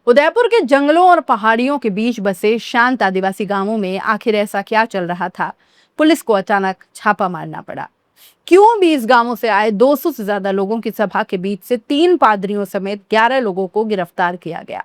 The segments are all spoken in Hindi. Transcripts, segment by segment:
उदयपुर के जंगलों और पहाड़ियों के बीच बसे शांत आदिवासी गांवों में आखिर ऐसा क्या चल रहा था? पुलिस को अचानक छापा मारना पड़ा। क्यों 20 गांवों से आए 200 से ज्यादा लोगों की सभा के बीच से 3 पादरियों समेत 11 लोगों को गिरफ्तार किया गया?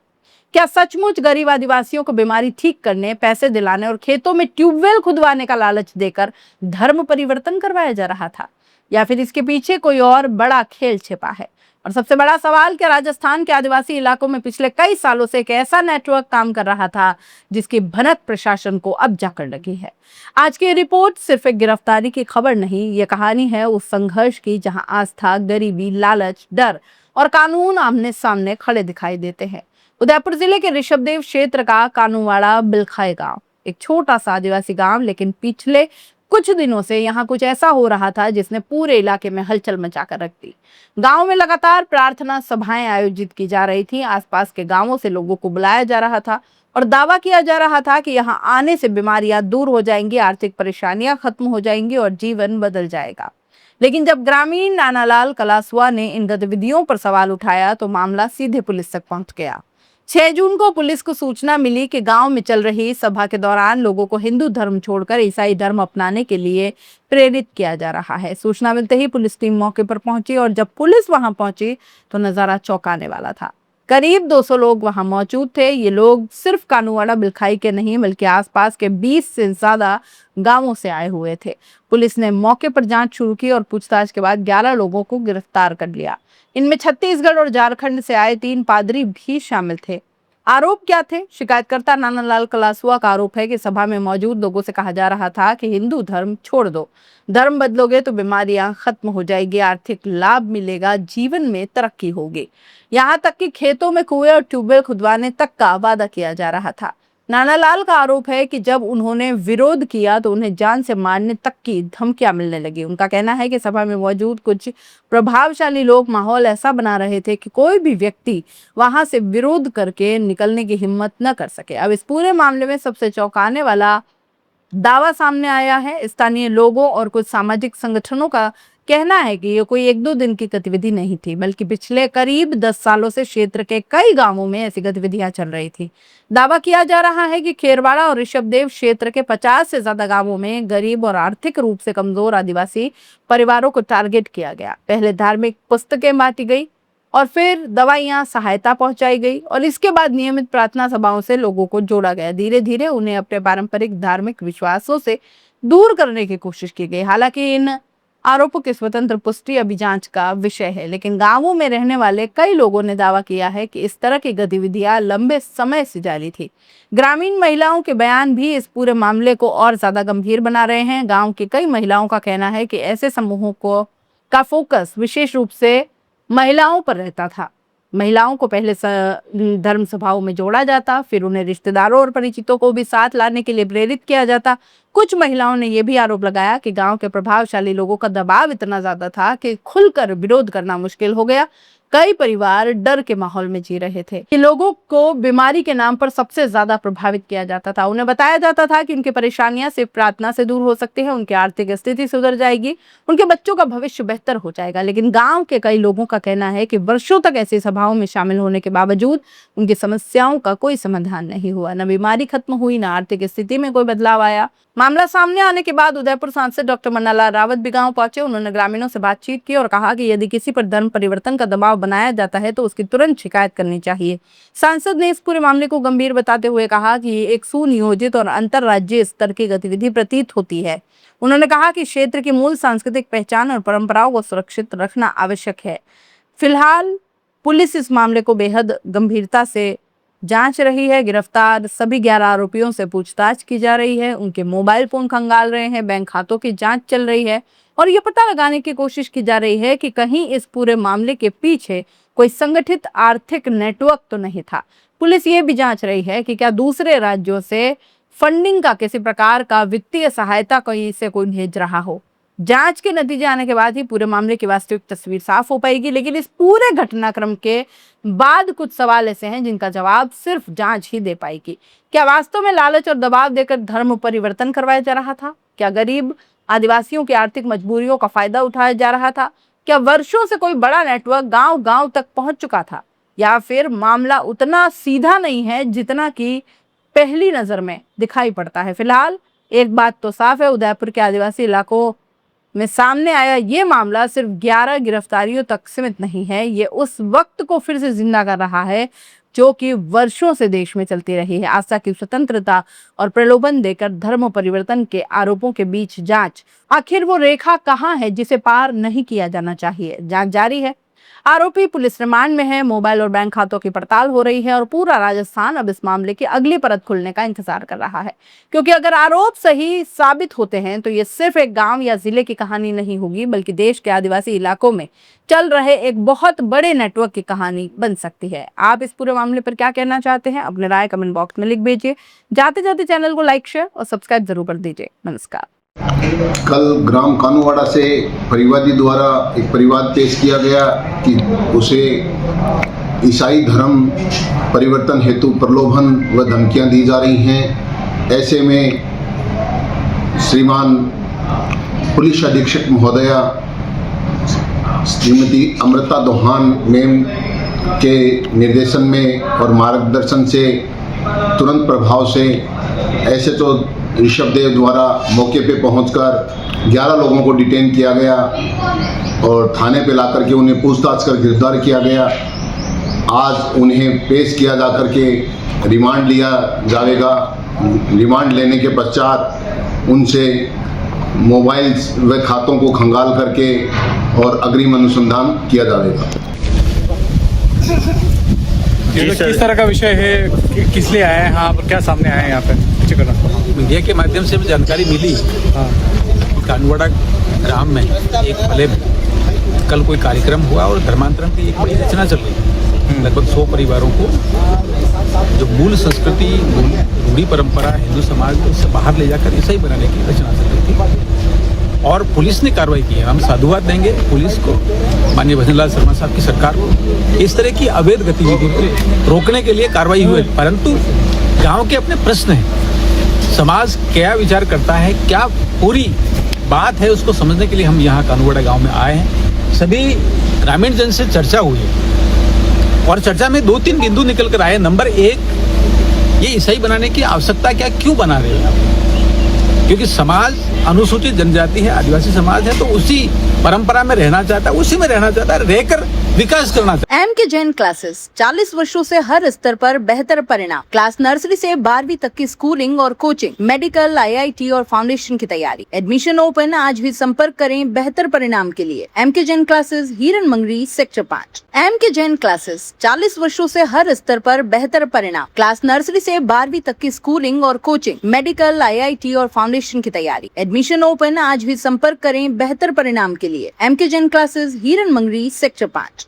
क्या सचमुच गरीब आदिवासियों को बीमारी ठीक करने, पैसे दिलाने और खेतों में ट्यूबवेल खुदवाने का लालच देकर धर्म परिवर्तन करवाया जा रहा था, या फिर इसके पीछे कोई और बड़ा खेल छिपा है? और सबसे बड़ा सवाल, क्या राजस्थान के आदिवासी इलाकों में पिछले कई सालों से एक ऐसा नेटवर्क काम कर रहा था जिसकी भनक प्रशासन को अब जाकर लगी है? आज की रिपोर्ट सिर्फ एक गिरफ्तारी की खबर नहीं, ये कहानी है उस संघर्ष की जहां आस्था, गरीबी, लालच, डर और कानून आमने सामने खड़े दिखाई देते हैं। उदयपुर जिले के ऋषभदेव क्षेत्र का कानूवाड़ा बिलखाई गांव एक छोटा सा आदिवासी गांव, लेकिन पिछले कुछ दिनों से यहाँ कुछ ऐसा हो रहा था जिसने पूरे इलाके में हलचल मचाकर रख दी। गांव में लगातार प्रार्थना सभाएं आयोजित की जा रही थी। आसपास के गांवों से लोगों को बुलाया जा रहा था और दावा किया जा रहा था कि यहाँ आने से बीमारियां दूर हो जाएंगी, आर्थिक परेशानियां खत्म हो जाएंगी और जीवन बदल जाएगा। लेकिन जब ग्रामीण नानालाल कलासुआ ने इन गतिविधियों पर सवाल उठाया तो मामला सीधे पुलिस तक पहुंच गया। 6 जून को पुलिस को सूचना मिली कि गांव में चल रही सभा के दौरान लोगों को हिंदू धर्म छोड़कर ईसाई धर्म अपनाने के लिए प्रेरित किया जा रहा है। सूचना मिलते ही पुलिस टीम मौके पर पहुंची और जब पुलिस वहां पहुंची तो नजारा चौंकाने वाला था। करीब 200 लोग वहां मौजूद थे। ये लोग सिर्फ कानूवाड़ा बिलखाई के नहीं बल्कि आसपास के 20 से ज्यादा गांवों से आए हुए थे। पुलिस ने मौके पर जांच शुरू की और पूछताछ के बाद 11 लोगों को गिरफ्तार कर लिया। इनमें छत्तीसगढ़ और झारखंड से आए 3 पादरी भी शामिल थे। आरोप क्या थे? शिकायतकर्ता नानालाल कलासुआ का आरोप है कि सभा में मौजूद लोगों से कहा जा रहा था कि हिंदू धर्म छोड़ दो, धर्म बदलोगे तो बीमारियां खत्म हो जाएगी, आर्थिक लाभ मिलेगा, जीवन में तरक्की होगी। यहाँ तक कि खेतों में कुएं और ट्यूबवेल खुदवाने तक का वादा किया जा रहा था। नानालाल का आरोप है कि जब उन्होंने विरोध किया तो उन्हें जान से मारने तक की धमकियां मिलने लगी। उनका कहना है कि सभा में मौजूद कुछ प्रभावशाली लोग माहौल ऐसा बना रहे थे कि कोई भी व्यक्ति वहां से विरोध करके निकलने की हिम्मत न कर सके। अब इस पूरे मामले में सबसे चौंकाने वाला दावा सामने आया है। स्थानीय लोगों और कुछ सामाजिक संगठनों का कहना है कि ये कोई 1-2 दिन की गतिविधि नहीं थी, बल्कि पिछले करीब 10 सालों से क्षेत्र के कई गांवों में ऐसी गतिविधियां चल रही थी। दावा किया जा रहा है कि खेरवाड़ा और ऋषभदेव क्षेत्र के 50 से ज्यादा गांवों में गरीब और आर्थिक रूप से कमजोर आदिवासी परिवारों को टारगेट किया गया। पहले धार्मिक पुस्तकें बांटी गई और फिर दवाइयां, सहायता पहुंचाई गई और इसके बाद नियमित प्रार्थना सभाओं से लोगों को जोड़ा गया। धीरे धीरे उन्हें अपने पारंपरिक धार्मिक विश्वासों से दूर करने की कोशिश की गई। हालांकि इन आरोपों की स्वतंत्र पुष्टि अभी जांच का विषय है, लेकिन गांवों में रहने वाले कई लोगों ने दावा किया है कि इस तरह की गतिविधियां लंबे समय से जारी थी। ग्रामीण महिलाओं के बयान भी इस पूरे मामले को और ज्यादा गंभीर बना रहे हैं। गांव की कई महिलाओं का कहना है कि ऐसे समूहों को का फोकस विशेष रूप से महिलाओं पर रहता था। महिलाओं को पहले धर्म सभाओं में जोड़ा जाता, फिर उन्हें रिश्तेदारों और परिचितों को भी साथ लाने के लिए प्रेरित किया जाता। कुछ महिलाओं ने यह भी आरोप लगाया कि गांव के प्रभावशाली लोगों का दबाव इतना ज्यादा था कि खुलकर विरोध करना मुश्किल हो गया। कई परिवार डर के माहौल में जी रहे थे। ये लोगों को बीमारी के नाम पर सबसे ज्यादा प्रभावित किया जाता था। उन्हें बताया जाता था कि उनकी परेशानियां सिर्फ प्रार्थना से दूर हो सकती है, उनकी आर्थिक स्थिति सुधर जाएगी, उनके बच्चों का भविष्य बेहतर हो जाएगा। लेकिन गांव के कई लोगों का कहना है कि वर्षों तक ऐसी सभाओं में शामिल होने के बावजूद उनकी समस्याओं का कोई समाधान नहीं हुआ। न बीमारी खत्म हुई, न आर्थिक स्थिति में कोई बदलाव आया। मामला सामने आने के बाद उदयपुर सांसद डॉक्टर मन्नालाल रावत भी गांव पहुंचे। उन्होंने ग्रामीणों से बातचीत की और कहा कि यदि किसी पर धर्म परिवर्तन का दबाव बनाया जाता है तो उसकी तुरंत शिकायत करनी चाहिए। सांसद ने इस पूरे मामले को गंभीर बताते हुए कहा कि ये एक सुनियोजित और अंतर्राज्यीय स्तर की गतिविधि प्रतीत होती है। उन्होंने कहा कि क्षेत्र की मूल सांस्कृतिक पहचान और परंपराओं को सुरक्षित रखना आवश्यक है। फिलहाल पुलिस इस मामले को बेहद गंभीरता से जांच रही है। गिरफ्तार सभी 11 आरोपियों से पूछताछ की जा रही है, उनके मोबाइल फोन खंगाल रहे हैं, बैंक खातों की जांच चल रही है और ये पता लगाने की कोशिश की जा रही है कि कहीं इस पूरे मामले के पीछे कोई संगठित आर्थिक नेटवर्क तो नहीं था। पुलिस ये भी जांच रही है कि क्या दूसरे राज्यों से फंडिंग का, किसी प्रकार का वित्तीय सहायता कहीं से कोई भेज रहा हो। जांच के नतीजे आने के बाद ही पूरे मामले की वास्तविक तस्वीर साफ हो पाएगी। लेकिन इस पूरे घटनाक्रम के बाद कुछ सवाल ऐसे हैं जिनका जवाब सिर्फ जांच ही दे पाएगी। क्या वास्तव में लालच और दबाव देकर धर्म परिवर्तन करवाया जा रहा था? क्या गरीब आदिवासियों की आर्थिक मजबूरियों का फायदा उठाया जा रहा था? क्या वर्षों से कोई बड़ा नेटवर्क गांव गांव तक पहुंच चुका था? या फिर मामला उतना सीधा नहीं है जितना कि पहली नजर में दिखाई पड़ता है। फिलहाल एक बात तो साफ है, उदयपुर के आदिवासी इलाकों में सामने आया ये मामला सिर्फ 11 गिरफ्तारियों तक सीमित नहीं है। ये उस वक्त को फिर से जिंदा कर रहा है जो कि वर्षों से देश में चलती रही है। आस्था की स्वतंत्रता और प्रलोभन देकर धर्म परिवर्तन के आरोपों के बीच जांच, आखिर वो रेखा कहां है जिसे पार नहीं किया जाना चाहिए। जांच जारी है, आरोपी पुलिस रिमांड में है, मोबाइल और बैंक खातों की पड़ताल हो रही है और पूरा राजस्थान अब इस मामले की अगली परत खुलने का इंतजार कर रहा है। क्योंकि अगर आरोप सही साबित होते हैं तो ये सिर्फ एक गांव या जिले की कहानी नहीं होगी, बल्कि देश के आदिवासी इलाकों में चल रहे एक बहुत बड़े नेटवर्क की कहानी बन सकती है। आप इस पूरे मामले पर क्या कहना चाहते हैं? अपने राय कमेंट बॉक्स में लिख भेजिए। जाते जाते चैनल को लाइक, शेयर और सब्सक्राइब जरूर कर दीजिए। नमस्कार। कल ग्राम कानूवाड़ा से परिवादी द्वारा एक परिवाद पेश किया गया कि उसे ईसाई धर्म परिवर्तन हेतु प्रलोभन व धमकियां दी जा रही हैं। ऐसे में श्रीमान पुलिस अधीक्षक महोदया श्रीमती अमृता दोहान मैम के निर्देशन में और मार्गदर्शन से तुरंत प्रभाव से एसएचओ ऋषभदेव द्वारा मौके पे पहुंचकर 11 लोगों को डिटेन किया गया और थाने पे लाकर के उन्हें पूछताछ कर गिरफ्तार किया गया। आज उन्हें पेश किया जा करके रिमांड लिया जाएगा। रिमांड लेने के पश्चात उनसे मोबाइल व खातों को खंगाल करके और अग्रिम अनुसंधान किया जाएगा। किस तरह का विषय है, किस लिए आए हैं यहाँ पर, क्या सामने आए हैं यहाँ पे? मीडिया के माध्यम से जानकारी मिली कि कानवाड़ा ग्राम में एक भले कल कोई कार्यक्रम हुआ और धर्मांतरण की एक बड़ी रचना चल रही है। लगभग 100 परिवारों को जो मूल संस्कृति, मूल रूढ़ी परंपरा हिंदू समाज में उससे बाहर ले जाकर ईसाई बनाने की रचना चल रही थी और पुलिस ने कार्रवाई की है। हम साधुवाद देंगे पुलिस को, माननीय भजनलाल शर्मा साहब की सरकार को। इस तरह की अवैध गतिविधि को रोकने के लिए कार्रवाई हुई, परंतु गाँव के अपने प्रश्न हैं। समाज क्या विचार करता है, क्या पूरी बात है, उसको समझने के लिए हम यहाँ कानूवाड़ा गांव में आए हैं। सभी ग्रामीण जन से चर्चा हुई है और चर्चा में 2-3 बिंदु निकल कर आए। नंबर 1, ये ईसाई बनाने की आवश्यकता क्या, क्यों बना रहे हैं? क्योंकि समाज अनुसूचित जनजाति है, आदिवासी समाज है, तो उसी परंपरा में रहना चाहता है, उसी में रहना चाहता है, रहकर विकास करना चाहता है। एमके जैन क्लासेस 40 वर्षों से हर स्तर पर बेहतर परिणाम। क्लास नर्सरी से 12वीं तक की स्कूलिंग और कोचिंग, मेडिकल, IIT और फाउंडेशन की तैयारी। एडमिशन ओपन, आज भी संपर्क करें बेहतर परिणाम के लिए। MK Jain classes, Hiran Magri, sector 5। MK Jain classes 40 वर्षों से हर स्तर पर बेहतर परिणाम। क्लास नर्सरी से 12वीं तक की स्कूलिंग और कोचिंग, मेडिकल, IIT और फाउंडेशन की तैयारी। एडमिशन ओपन, आज भी संपर्क करें बेहतर परिणाम के लिए। MK Jain classes, Hiran Magri, sector 5।